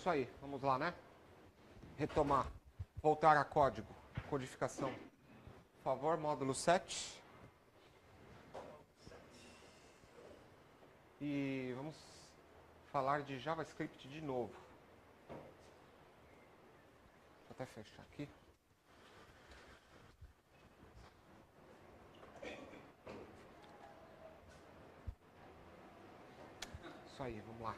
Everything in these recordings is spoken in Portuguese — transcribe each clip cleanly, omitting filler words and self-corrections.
isso aí. Vamos lá, né? Retomar. Voltar a código. Codificação. Por favor, módulo 7. E vamos falar de JavaScript de novo. Vou até fechar aqui. Isso aí, vamos lá.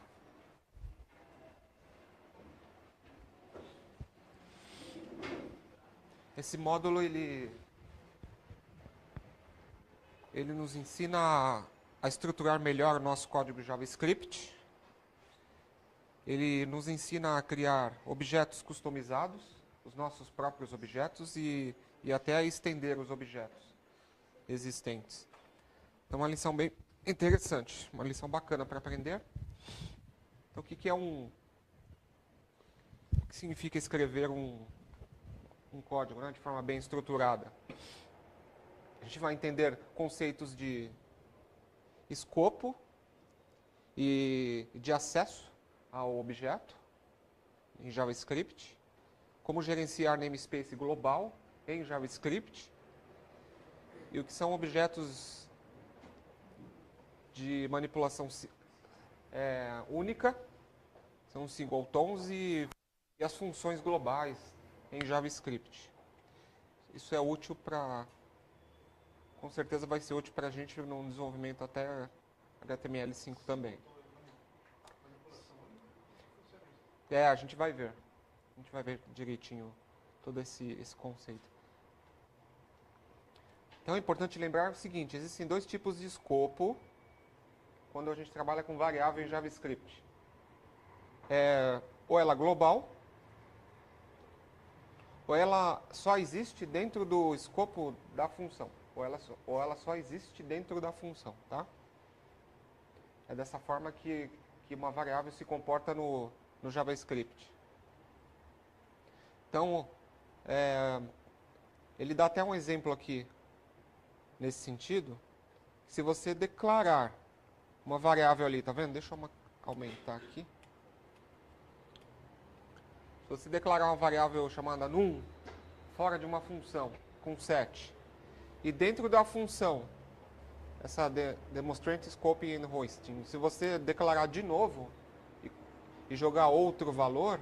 Esse módulo, ele nos ensina a estruturar melhor o nosso código JavaScript. Ele nos ensina a criar objetos customizados, os nossos próprios objetos, e até a estender os objetos existentes. Então, uma lição bem interessante, uma lição bacana para aprender. Então, o que significa escrever um código, né, de forma bem estruturada? A gente vai entender conceitos de escopo e de acesso ao objeto em JavaScript, como gerenciar namespace global em JavaScript, e o que são objetos de manipulação única, são singletons, e as funções globais em JavaScript. Isso é útil para... Com certeza vai ser útil para a gente no desenvolvimento até HTML5 também. A gente vai ver. A gente vai ver direitinho todo esse conceito. Então é importante lembrar o seguinte: existem dois tipos de escopo quando a gente trabalha com variável em JavaScript. Ou ela é global, ou ela só existe dentro do escopo da função. Ou ela só existe dentro da função, tá? É dessa forma que uma variável se comporta no JavaScript. Então, ele dá até um exemplo aqui, nesse sentido. Se você declarar uma variável ali, tá vendo? Deixa eu aumentar aqui. Se você declarar uma variável chamada num, fora de uma função, com set, e dentro da função, essa demonstrate scoping and hosting, se você declarar de novo e jogar outro valor,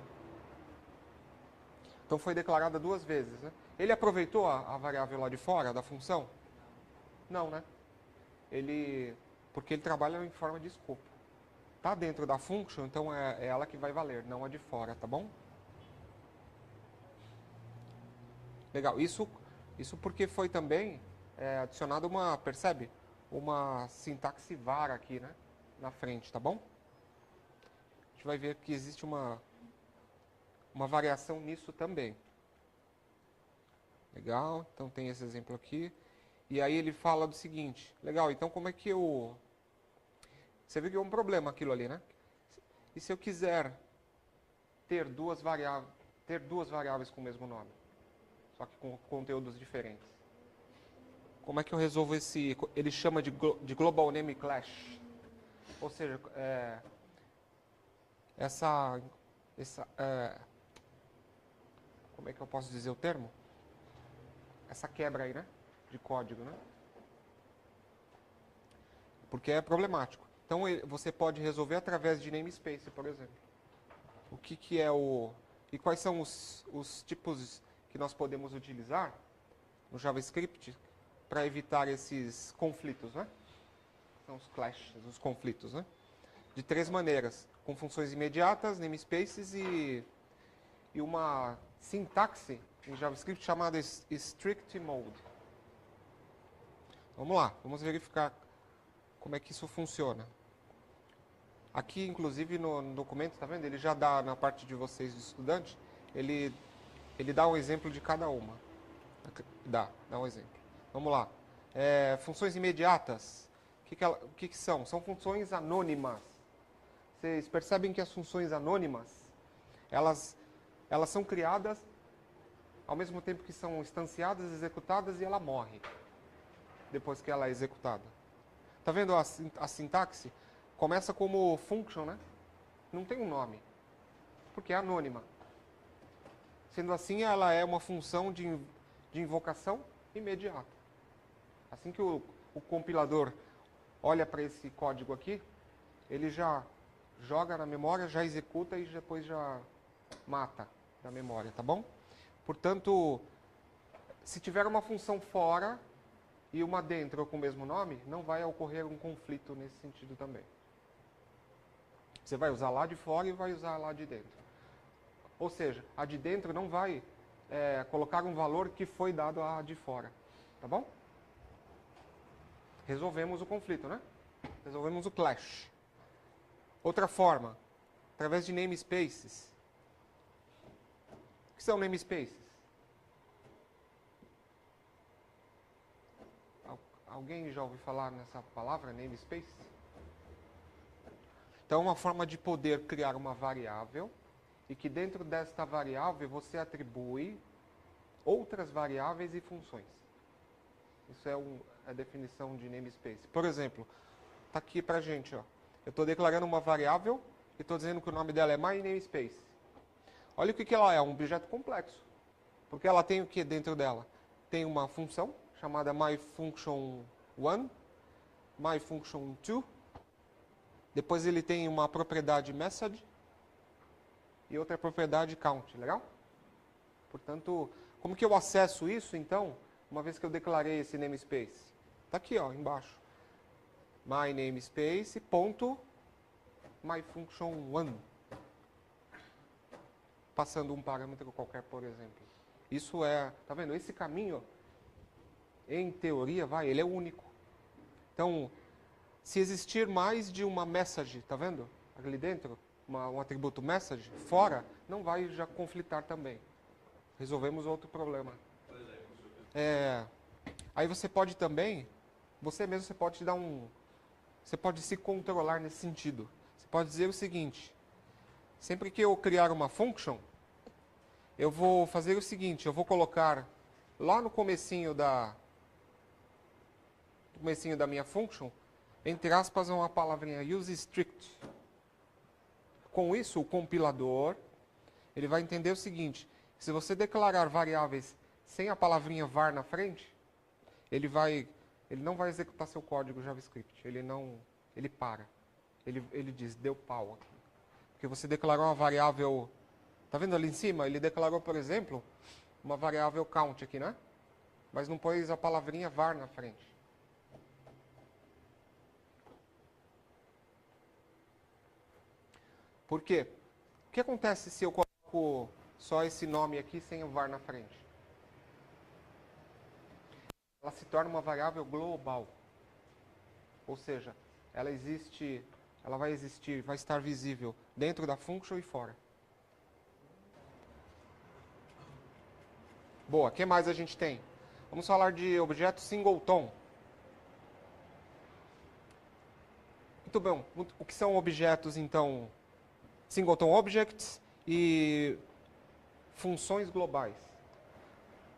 então foi declarada duas vezes, né? Ele aproveitou a variável lá de fora da função? Não, né? Porque ele trabalha em forma de escopo. Está dentro da function, então é ela que vai valer, não a de fora, tá bom? Legal, isso porque foi também adicionado percebe? Uma sintaxe var aqui, né? Na frente, tá bom? A gente vai ver que existe uma variação nisso também. Legal, então tem esse exemplo aqui. E aí ele fala do seguinte: legal, então como é que eu... Você viu que é um problema aquilo ali, né? E se eu quiser ter duas variáveis com o mesmo nome, só que com conteúdos diferentes? Como é que eu resolvo esse... Ele chama de Global Name Clash. Ou seja, como é que eu posso dizer o termo? Essa quebra aí, né? De código, né? Porque é problemático. Então, você pode resolver através de namespace, por exemplo. O que é o... E quais são os tipos que nós podemos utilizar no JavaScript para evitar esses conflitos, né? São os clashes, os conflitos, né? De três maneiras: com funções imediatas, namespaces e uma sintaxe em JavaScript chamada strict mode. Vamos lá, vamos verificar como é que isso funciona. Aqui, inclusive, no documento, tá vendo? Ele já dá, na parte de vocês, de estudante, ele dá um exemplo de cada uma. Dá um exemplo. Vamos lá. Funções imediatas. O que são? São funções anônimas. Vocês percebem que as funções anônimas, elas são criadas ao mesmo tempo que são instanciadas, executadas, e ela morre depois que ela é executada. Tá vendo a sintaxe? Começa como function, né? Não tem um nome. porque é anônima. Sendo assim, ela é uma função de invocação imediata. Assim que o compilador olha para esse código aqui, ele já joga na memória, já executa e depois já mata da memória, tá bom? Portanto, se tiver uma função fora e uma dentro com o mesmo nome, não vai ocorrer um conflito nesse sentido também. Você vai usar lá de fora e vai usar lá de dentro. Ou seja, a de dentro não vai colocar um valor que foi dado à de fora. Tá bom? Resolvemos o conflito, né? Resolvemos o clash. Outra forma, através de namespaces. O que são namespaces? Alguém já ouviu falar nessa palavra, namespace? Então, é uma forma de poder criar uma variável e que dentro desta variável você atribui outras variáveis e funções. Isso é a definição de namespace. Por exemplo, está aqui para a gente, ó. Eu estou declarando uma variável e estou dizendo que o nome dela é myNamespace. Olha o que ela é, um objeto complexo. Porque ela tem o que dentro dela? Tem uma função chamada myFunction1, myFunction2. Depois ele tem uma propriedade message e outra propriedade count, legal? Portanto, como que eu acesso isso, então, uma vez que eu declarei esse namespace? Está aqui, ó, embaixo. myNamespace.myFunction1. Passando um parâmetro qualquer, por exemplo. Isso tá vendo? Esse caminho, em teoria, ele é único. Então, se existir mais de uma message, tá vendo? Ali dentro, um atributo message, fora, não vai já conflitar também. Resolvemos outro problema. Aí você pode também, você pode dar você pode se controlar nesse sentido. Você pode dizer o seguinte: sempre que eu criar uma function, eu vou fazer o seguinte, eu vou colocar lá no comecinho da minha function, entre aspas, uma palavrinha useStrict. Com isso, o compilador, ele vai entender o seguinte: se você declarar variáveis sem a palavrinha var na frente, ele não vai executar seu código JavaScript. Ele para. Ele diz, deu pau aqui. Porque você declarou uma variável. Tá vendo ali em cima? Ele declarou, por exemplo, uma variável count aqui, né? Mas não pôs a palavrinha var na frente. Por quê? O que acontece se eu coloco só esse nome aqui sem o var na frente? Ela se torna uma variável global. Ou seja, ela vai existir, vai estar visível dentro da function e fora. Boa, o que mais a gente tem? Vamos falar de objeto singleton. Muito bom. O que são objetos, então? Singleton objects e funções globais.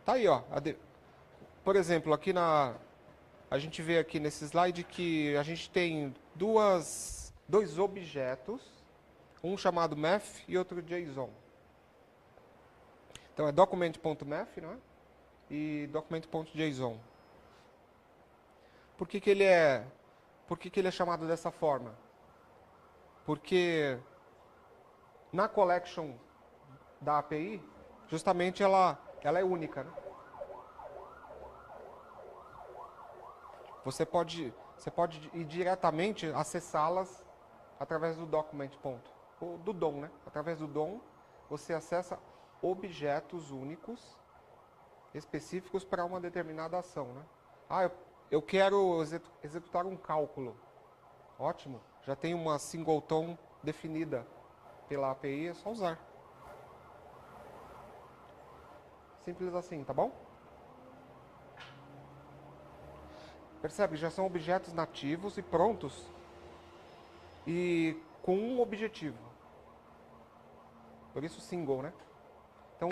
Tá aí, ó. Por exemplo, aqui a gente vê aqui nesse slide que a gente tem dois objetos, um chamado math e outro JSON. Então é document.math, né? E document.json. Por que ele é chamado dessa forma? Porque na collection da API, justamente ela é única, né? Você pode ir diretamente acessá-las através do document. Ou do DOM, né? Através do DOM, você acessa objetos únicos específicos para uma determinada ação, né? Eu quero executar um cálculo. Ótimo, já tem uma singleton definida pela API, é só usar. Simples assim, tá bom? Percebe? Já são objetos nativos e prontos e com um objetivo. Por isso single, né? Então,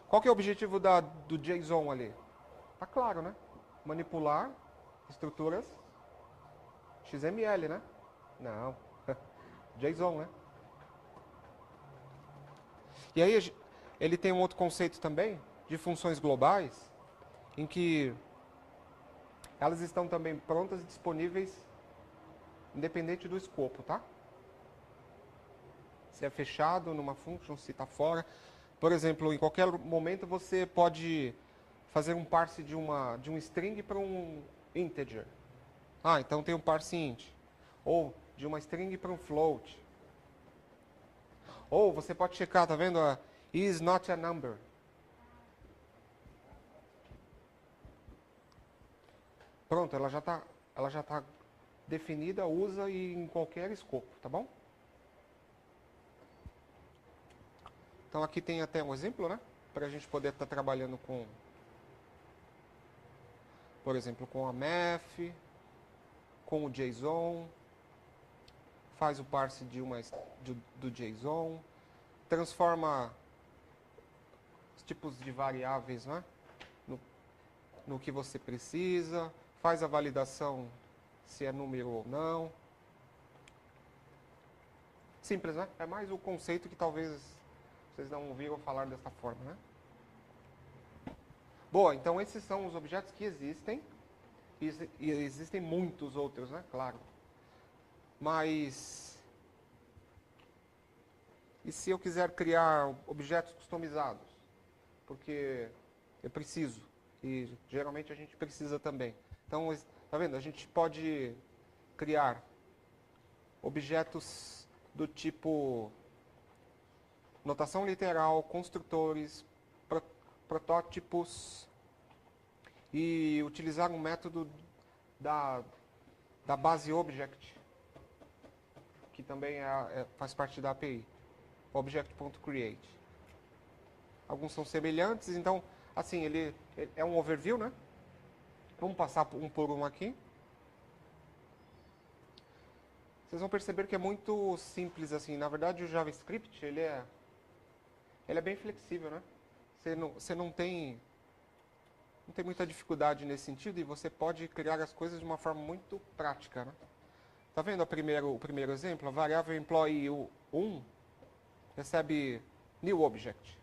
qual que é o objetivo do JSON ali? Tá claro, né? Manipular estruturas XML, né? Não. JSON, né? E aí ele tem um outro conceito também de funções globais, em que elas estão também prontas e disponíveis independente do escopo, tá? Se é fechado numa function, se está fora. Por exemplo, em qualquer momento você pode fazer um parse de um string para um integer. Ah, então tem um parse int. Ou de uma string para um float. Ou você pode checar, tá vendo? Is not a number. Pronto, ela já tá definida, usa e em qualquer escopo, tá bom? Então aqui tem até um exemplo, né? Para a gente poder estar trabalhando com, por exemplo, com a math, com o JSON, faz o parse do JSON, transforma os tipos de variáveis, né? No que você precisa, faz a validação se é número ou não. Simples, né? É mais o conceito que talvez vocês não ouviram falar dessa forma, né? Boa, então esses são os objetos que existem. E existem muitos outros, né? Claro. Mas... e se eu quiser criar objetos customizados? Porque eu preciso. E geralmente a gente precisa também. Então, tá vendo? A gente pode criar objetos do tipo notação literal, construtores, protótipos e utilizar um método da base object, que também faz parte da API, object.create. Alguns são semelhantes, então, assim, ele é um overview, né? Vamos passar um por um aqui. Vocês vão perceber que é muito simples, assim. Na verdade, o JavaScript, ele é bem flexível, né? Você não tem muita dificuldade nesse sentido e você pode criar as coisas de uma forma muito prática, né? Tá vendo o primeiro exemplo? A variável employee 1 recebe new object.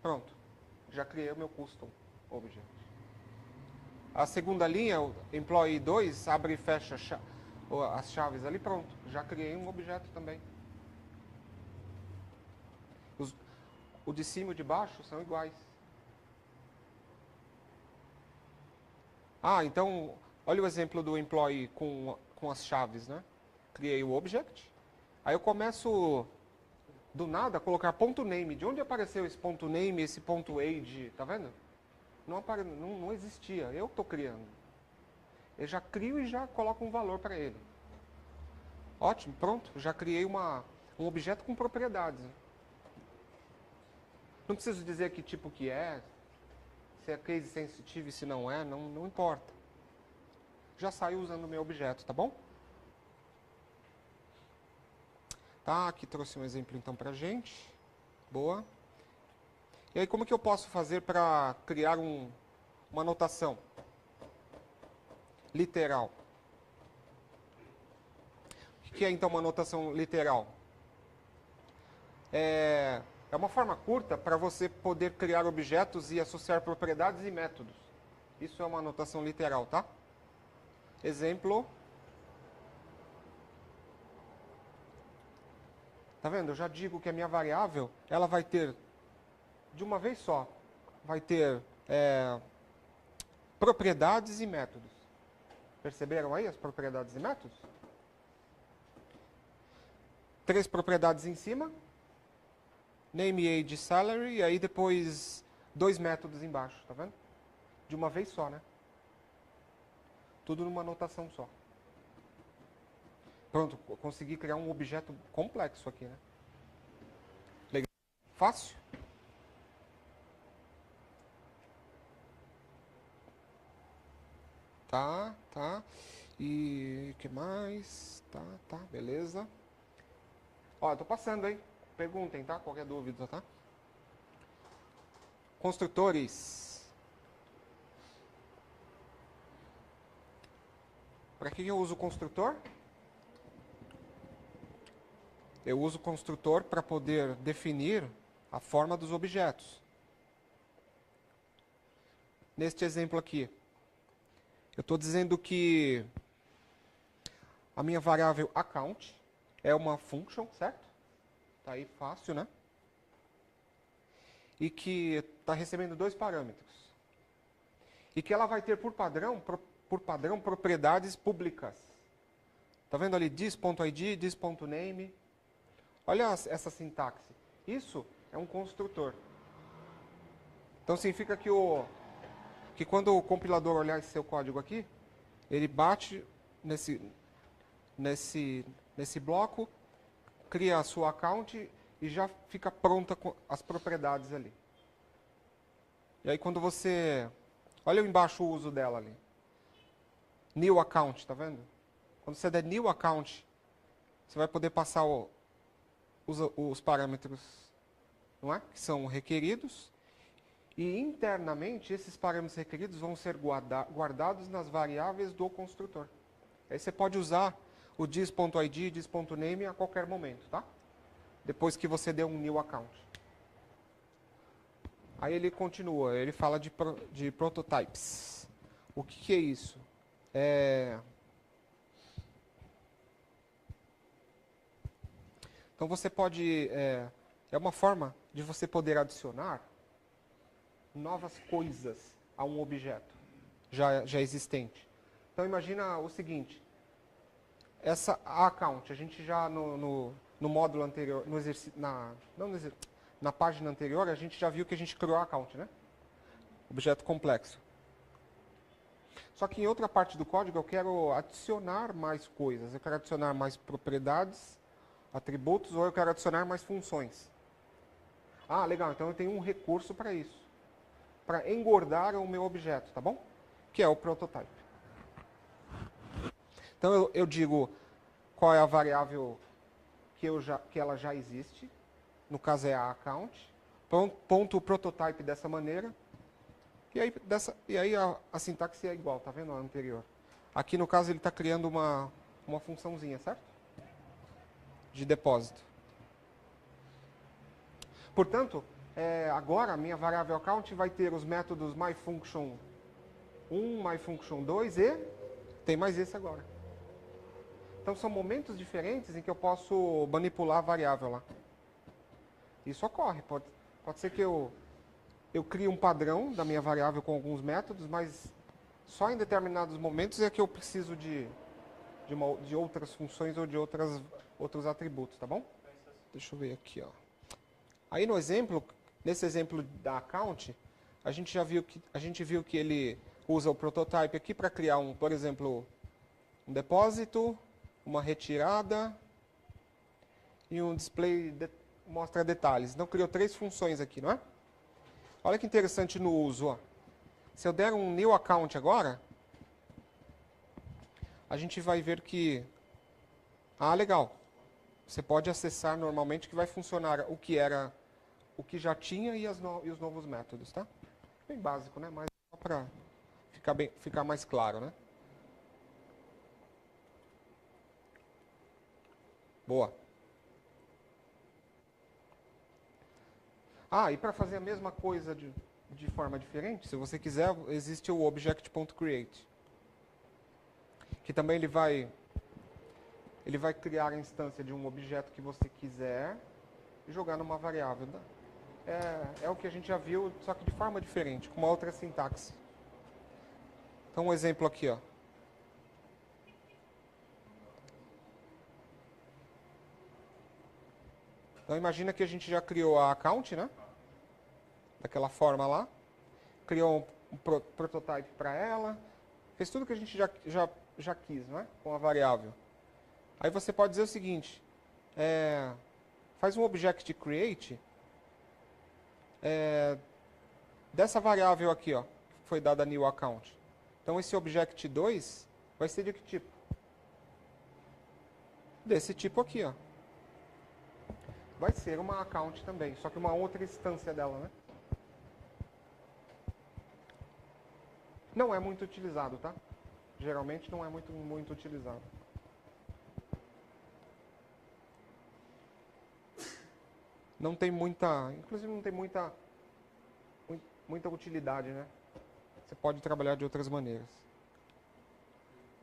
Pronto. Já criei o meu custom object. A segunda linha, o employee 2, abre e fecha as chaves ali, pronto. Já criei um objeto também. O de cima e o de baixo são iguais. Ah, então, olha o exemplo do employee com as chaves, né? Criei o object. Aí eu começo, do nada, a colocar ponto .name. De onde apareceu esse ponto .name, esse ponto .age, tá vendo? Não existia, eu estou criando. Eu já crio e já coloco um valor para ele. Ótimo, pronto, já criei um objeto com propriedades. Não preciso dizer que tipo que é, se é case sensitive, se não é, não importa. Já saio usando o meu objeto, tá bom? Tá, aqui trouxe um exemplo então pra gente. Boa. E aí como que eu posso fazer para criar uma notação literal? O que é então uma notação literal? É uma forma curta para você poder criar objetos e associar propriedades e métodos. Isso é uma notação literal, tá? Exemplo. Tá vendo? Eu já digo que a minha variável, ela vai ter, de uma vez só, vai ter propriedades e métodos. Perceberam aí as propriedades e métodos? 3 propriedades em cima. Name, age, salary, e aí depois 2 métodos embaixo, tá vendo? De uma vez só, né? Tudo numa notação só. Pronto, consegui criar um objeto complexo aqui, né? Legal. Fácil? Tá. E o que mais? Tá, beleza. Ó, eu tô passando, hein? Perguntem, tá? Qualquer dúvida, tá? Construtores. Para que eu uso construtor? Eu uso construtor para poder definir a forma dos objetos. Neste exemplo aqui, eu estou dizendo que a minha variável account é uma function, certo? Está aí fácil, né? E que está recebendo 2 parâmetros. E que ela vai ter por padrão propriedades públicas. Está vendo ali this.id, this.name? Olha essa sintaxe. Isso é um construtor. Então significa que quando o compilador olhar esse seu código aqui, ele bate nesse bloco, cria a sua account e já fica pronta com as propriedades ali. E aí quando você... Olha embaixo o uso dela ali. New account, tá vendo? Quando você der new account, você vai poder passar os parâmetros, não é? Que são requeridos. E internamente, esses parâmetros requeridos vão ser guardados nas variáveis do construtor. Aí você pode usar o this.id, this.name a qualquer momento, tá? Depois que você deu um new account. Aí ele continua, ele fala de prototypes. O que é isso? Então você pode... É uma forma de você poder adicionar novas coisas a um objeto já existente. Então imagina o seguinte, essa account, a gente já no módulo anterior, na página anterior, a gente já viu que a gente criou a account, né? Objeto complexo. Só que em outra parte do código eu quero adicionar mais coisas, eu quero adicionar mais propriedades, atributos, ou eu quero adicionar mais funções. Ah, legal, então eu tenho um recurso para isso. Para engordar o meu objeto, tá bom? Que é o prototype. Então eu digo qual é a variável que ela já existe. No caso é a account. Ponto o prototype dessa maneira. E aí a sintaxe é igual, tá vendo? A anterior. Aqui no caso ele está criando uma funçãozinha, certo? De depósito. Portanto, agora a minha variável account vai ter os métodos myFunction 1, myFunction 2 e tem mais esse agora. Então são momentos diferentes em que eu posso manipular a variável lá. Isso ocorre. Pode ser que eu crie um padrão da minha variável com alguns métodos, mas só em determinados momentos é que eu preciso de outras funções ou de outros atributos, tá bom? Deixa eu ver aqui, ó. Aí nesse exemplo da account, a gente viu que ele usa o prototype aqui para criar por exemplo, um depósito, uma retirada e um display mostra detalhes. Então criou 3 funções aqui, não é? Olha que interessante no uso, ó. Se eu der um new account agora, a gente vai ver que legal. Você pode acessar normalmente que vai funcionar o que já tinha e os novos métodos, tá? Bem básico, né? Mas só para ficar mais claro, né? Boa. E para fazer a mesma coisa de forma diferente, se você quiser, existe o object.create. Que também ele vai criar a instância de um objeto que você quiser e jogar numa variável. É o que a gente já viu, só que de forma diferente, com uma outra sintaxe. Então um exemplo aqui, ó. Então imagina que a gente já criou a account, né? Daquela forma lá. Criou um prototype para ela. Fez tudo que a gente já quis, né? Com a variável. Aí você pode dizer o seguinte. Faz um object create dessa variável aqui, ó. Que foi dada new account. Então esse object 2 vai ser de que tipo? Desse tipo aqui, ó. Vai ser uma account também, só que uma outra instância dela, né? Não é muito utilizado, tá? Geralmente não é muito utilizado. não tem muita, inclusive não tem muita utilidade, né? Você pode trabalhar de outras maneiras,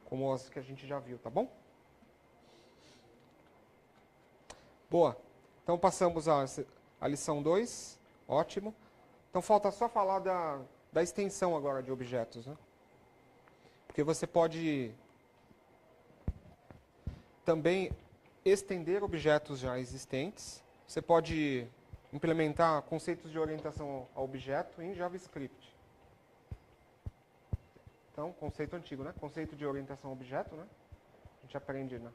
como as que a gente já viu, tá bom? Boa. Então passamos a lição 2, ótimo. Então falta só falar da extensão agora de objetos, né? Porque você pode também estender objetos já existentes. Você pode implementar conceitos de orientação ao objeto em JavaScript. Então, conceito antigo, né? Conceito de orientação ao objeto, né? A gente aprendeu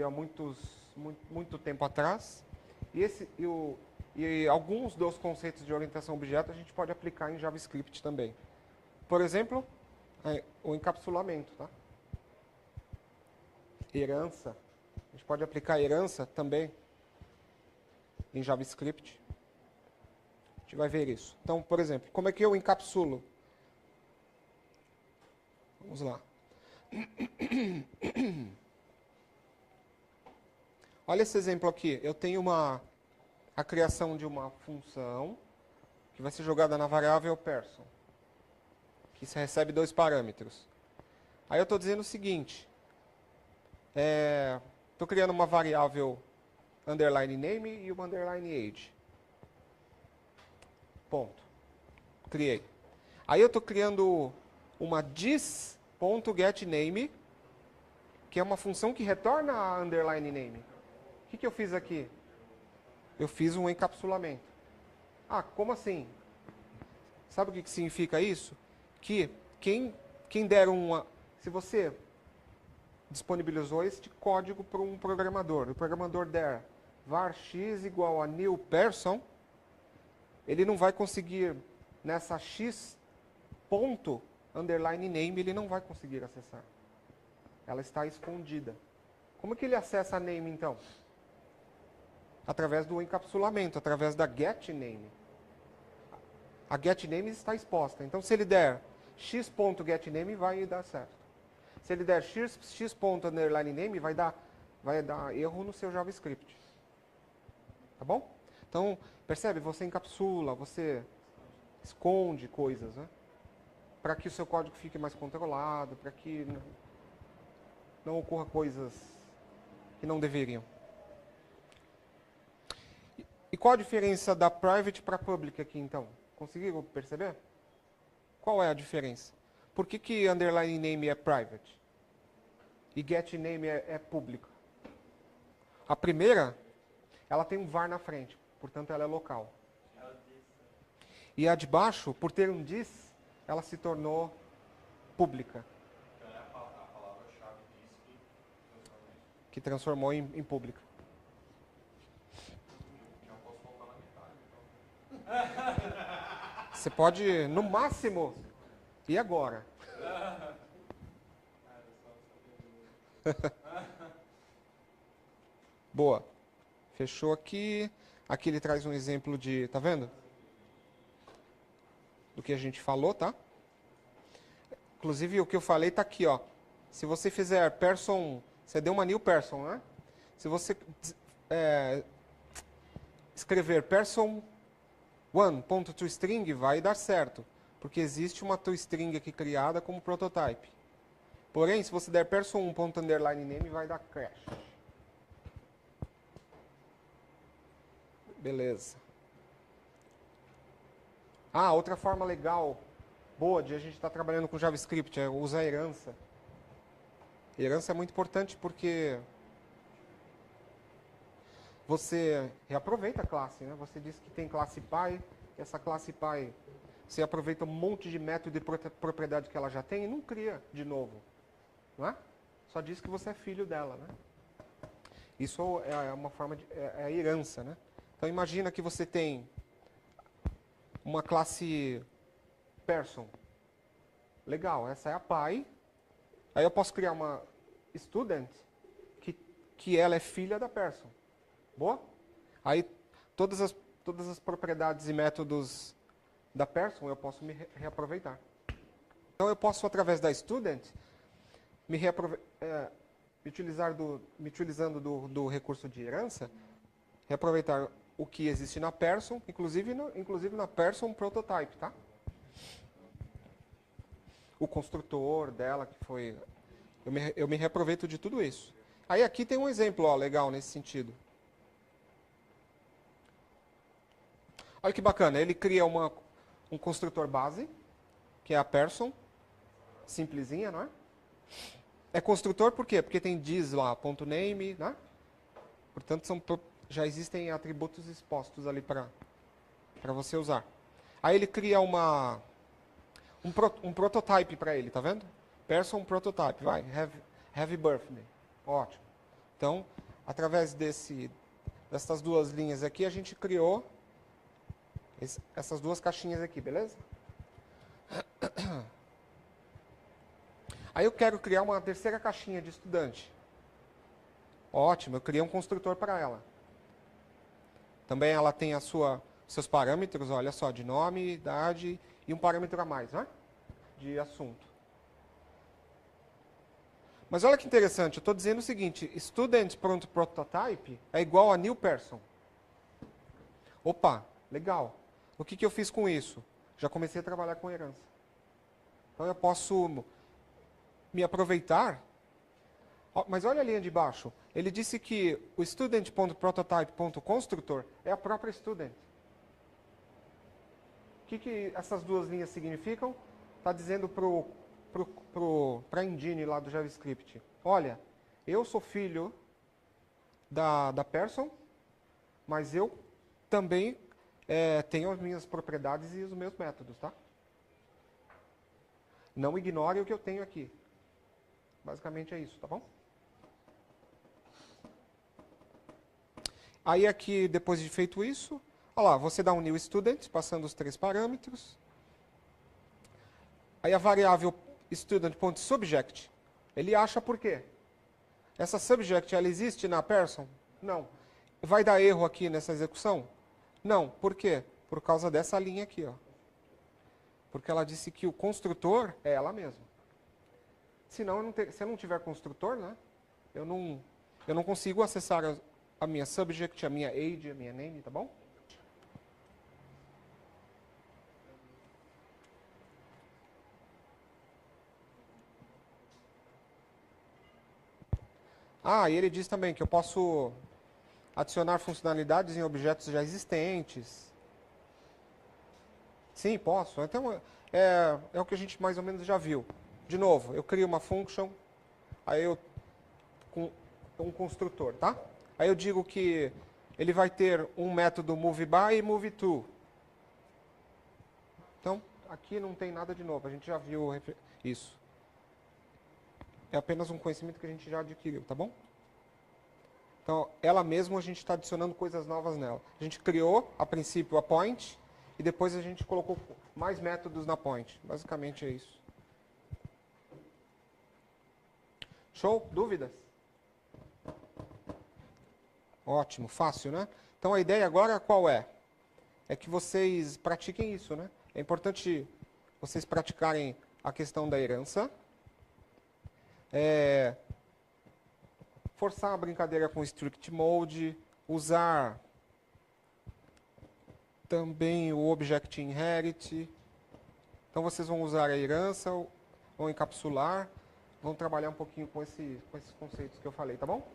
há muito tempo atrás. E alguns dos conceitos de orientação ao objeto a gente pode aplicar em JavaScript também. Por exemplo, o encapsulamento, tá? Herança. A gente pode aplicar herança também em JavaScript. A gente vai ver isso. Então, por exemplo, como é que eu encapsulo? Vamos lá. Olha esse exemplo aqui. Eu tenho a criação de uma função que vai ser jogada na variável person, que se recebe 2 parâmetros. Aí eu estou dizendo o seguinte. Estou criando uma variável underline name e uma underline age. Ponto. Criei. Aí eu estou criando uma this.getName, que é uma função que retorna a underline name. O que eu fiz aqui? Eu fiz um encapsulamento. Ah, como assim? Sabe o que significa isso? Que quem der uma... Se você disponibilizou este código para um programador, o programador der var x igual a new person, ele não vai conseguir, nessa x ponto underline name, ele não vai conseguir acessar. Ela está escondida. Como que ele acessa a name, então? Através do encapsulamento, através da getName. A getName está exposta. Então, se ele der x.getName, vai dar certo. Se ele der x.underline-name, vai dar erro no seu JavaScript. Tá bom? Então, percebe? Você encapsula, você esconde coisas, né? Para que o seu código fique mais controlado, para que não ocorra coisas que não deveriam. E qual a diferença da private para public aqui, então? Conseguiram perceber? Qual é a diferença? Por que underline name é private? E get name é público? A primeira, ela tem um var na frente, portanto ela é local. E a de baixo, por ter um this, ela se tornou pública. Então é a palavra-chave diz que transformou em pública. Já posso voltar na metade, então. Você pode, no máximo, e agora? Boa. Fechou aqui. Aqui ele traz um exemplo de, tá vendo? Do que a gente falou, tá? Inclusive o que eu falei tá aqui, ó. Se você fizer person, você deu uma new person, né? Se você escrever person one.toString, vai dar certo, porque existe uma toString aqui criada como prototype. Porém, se você der person1.underline-name, vai dar crash. Beleza. Ah, outra forma legal, boa, de a gente estar trabalhando com JavaScript, é usar herança. Herança é muito importante porque você reaproveita a classe, né? Você diz que tem classe pai, essa classe pai, você aproveita um monte de método de propriedade que ela já tem e não cria de novo, não é? Só diz que você é filho dela, né? Isso é uma forma de é herança, né? Então imagina que você tem uma classe person. Legal, essa é a pai. Aí eu posso criar uma student que ela é filha da person. Boa? Aí todas as propriedades e métodos da person eu posso me reaproveitar. Então eu posso, através da student, me utilizando do recurso de herança, reaproveitar o que existe na Person, inclusive na Person Prototype, tá? O construtor dela, que foi... Eu me reaproveito de tudo isso. Aí aqui tem um exemplo, ó, legal nesse sentido. Olha que bacana, ele cria um construtor base, que é a Person, simplesinha, não é? É construtor por quê? Porque tem diz lá, .name, né? Portanto, já existem atributos expostos ali para você usar. Aí ele cria um prototype para ele, tá vendo? Person prototype, vai, have birthday. Ótimo. Então, através dessas duas linhas aqui, a gente criou essas duas caixinhas aqui, beleza? Aí eu quero criar uma terceira caixinha de estudante. Ótimo, eu criei um construtor para ela. Também ela tem seus parâmetros, olha só, de nome, idade e um parâmetro a mais, né? De assunto. Mas olha que interessante, eu estou dizendo o seguinte, student.prototype é igual a new person. Opa, legal. O que eu fiz com isso? Já comecei a trabalhar com herança. Então eu posso me aproveitar. Mas olha a linha de baixo. Ele disse que o student.prototype.constructor é a própria student. O que essas duas linhas significam? Está dizendo para a engine lá do JavaScript. Olha, eu sou filho da Person, mas eu também tenho as minhas propriedades e os meus métodos, tá? Não ignore o que eu tenho aqui. Basicamente é isso, tá bom? Aí aqui, depois de feito isso, olha lá, você dá um new student, passando os 3 parâmetros. Aí a variável student.subject, ele acha por quê? Essa subject, ela existe na Person? Não. Vai dar erro aqui nessa execução? Não. Por quê? Por causa dessa linha aqui, ó. Porque ela disse que o construtor é ela mesma. Senão, se eu não tiver construtor, né, eu não consigo acessar a minha subject, a minha age, a minha name, tá bom? Ah, e ele diz também que eu posso adicionar funcionalidades em objetos já existentes. Sim, posso. Então, é o que a gente mais ou menos já viu. De novo, eu crio uma function, aí com um construtor, tá? Aí eu digo que ele vai ter um método moveBy e moveTo. Então, aqui não tem nada de novo, a gente já viu isso. É apenas um conhecimento que a gente já adquiriu, tá bom? Então, ela mesma a gente está adicionando coisas novas nela. A gente criou, a princípio, a point, e depois a gente colocou mais métodos na point. Basicamente é isso. Show? Dúvidas? Ótimo, fácil, né? Então a ideia agora qual é? É que vocês pratiquem isso, né? É importante vocês praticarem a questão da herança. Forçar a brincadeira com strict mode, usar também o object inherit. Então vocês vão usar a herança, vão encapsular, vão trabalhar um pouquinho com esses conceitos que eu falei, tá bom?